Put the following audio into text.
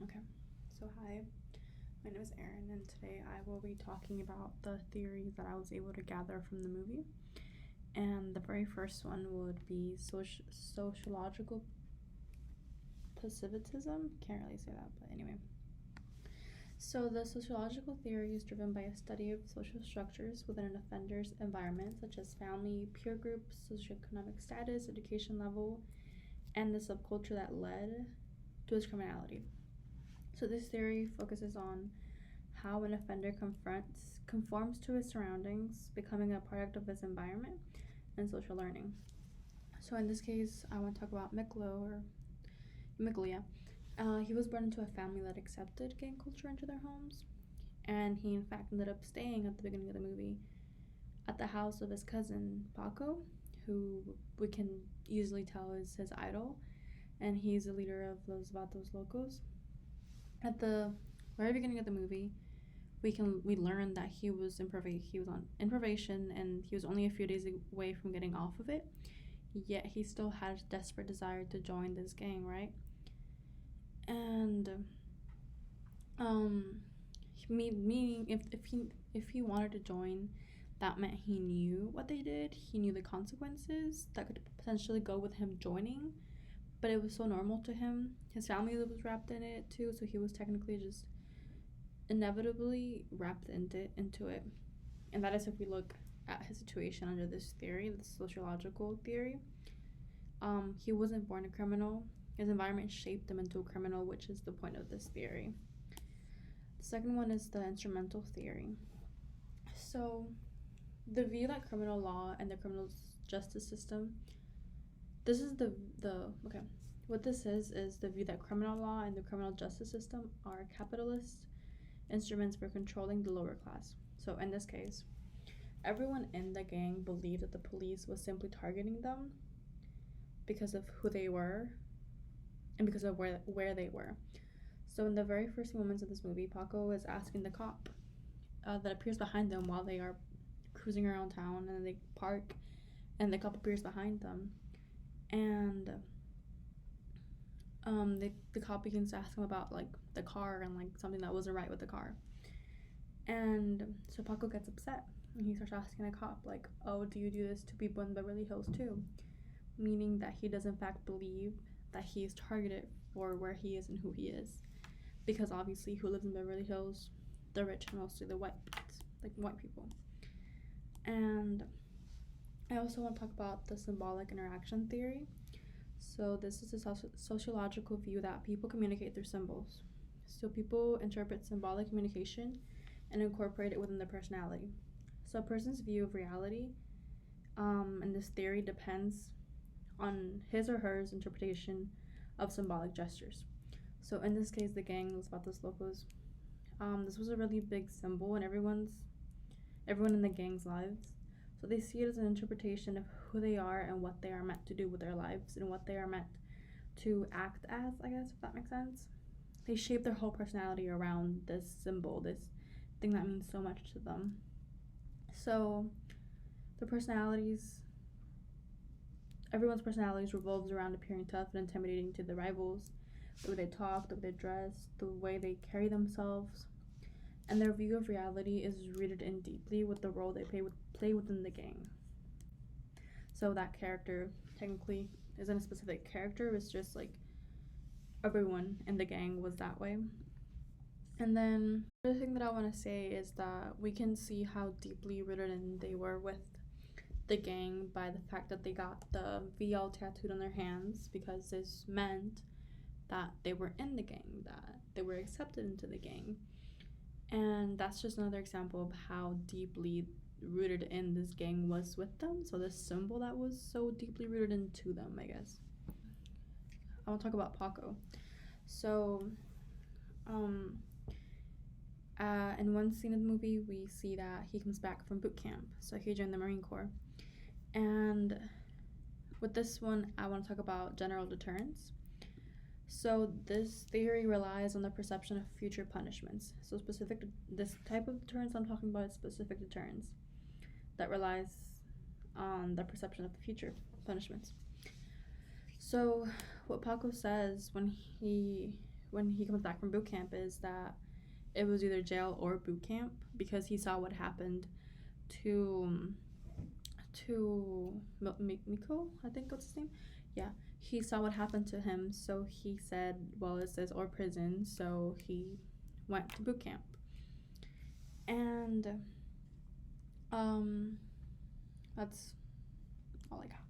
Okay, so hi, my name is Erin, and today I will be talking about the theories that I was able to gather from the movie. And the very first one would be sociological positivism. Can't really say that, but anyway. So, the sociological theory is driven by a study of social structures within an offender's environment, such as family, peer group, socioeconomic status, education level, and the subculture that led to his criminality. So, this theory focuses on how an offender conforms to his surroundings, becoming a product of his environment and social learning. So in this case, I want to talk about Miklo, yeah. He was born into a family that accepted gang culture into their homes, and he in fact ended up staying at the beginning of the movie at the house of his cousin Paco, who we can easily tell is his idol, and he's the leader of Los Vatos Locos. At the very beginning of the movie, we learned that he was in probation, and he was only a few days away from getting off of it. Yet he still had a desperate desire to join this gang, right? And meaning if he wanted to join, that meant he knew what they did. He knew the consequences that could potentially go with him joining, but it was so normal to him. His family was wrapped in it too, so he was technically just inevitably wrapped into it. And that is if we look at his situation under this theory, the sociological theory. He wasn't born a criminal. His environment shaped him into a criminal, which is the point of this theory. The second one is the instrumental theory. So, the view that criminal law and the criminal justice system, this is okay. What this is the view that criminal law and the criminal justice system are capitalist instruments for controlling the lower class. So, in this case, everyone in the gang believed that the police was simply targeting them because of who they were and because of where they were. So in the very first moments of this movie, Paco is asking the cop that appears behind them while they are cruising around town, and then they park, and the cop appears behind them, and the cop begins to ask him about like the car and like something that wasn't right with the car, and so Paco gets upset and he starts asking the cop like, "Oh, do you do this to people in Beverly Hills too?" Meaning that he does in fact believe that he is targeted for where he is and who he is, because obviously who lives in Beverly Hills? The rich, mostly the white people. And I also want to talk about the symbolic interaction theory. So this is a sociological view that people communicate through symbols. So people interpret symbolic communication and incorporate it within their personality. So a person's view of reality in this theory depends on his or her interpretation of symbolic gestures. So in this case, the gang Los Vatos Locos, this was a really big symbol in everyone in the gang's lives. So they see it as an interpretation of who they are and what they are meant to do with their lives and what they are meant to act as, I guess, if that makes sense. They shape their whole personality around this symbol, this thing that means so much to them. So their personalities, everyone's personalities revolves around appearing tough and intimidating to the rivals, the way they talk, the way they dress, the way they carry themselves, and their view of reality is rooted in deeply with the role they play within the gang. So that character technically isn't a specific character, it's just like everyone in the gang was that way. And then the other thing that I want to say is that we can see how deeply rooted in they were with the gang by the fact that they got the VL tattooed on their hands, because this meant that they were in the gang, that they were accepted into the gang. And that's just another example of how deeply rooted in this gang was with them. So this symbol that was so deeply rooted into them, I guess. I want to talk about Paco. So, in one scene in the movie, we see that he comes back from boot camp. So he joined the Marine Corps. And with this one, I want to talk about general deterrence. So this theory relies on the perception of future punishments. So this type of deterrence I'm talking about is specific deterrence that relies on the perception of the future punishments. So what Paco says when when he comes back from boot camp is that it was either jail or boot camp because he saw what happened to Miko, I think what's his name. Yeah, he saw what happened to him, so he said, well, it says or prison, so he went to boot camp. And that's all I got.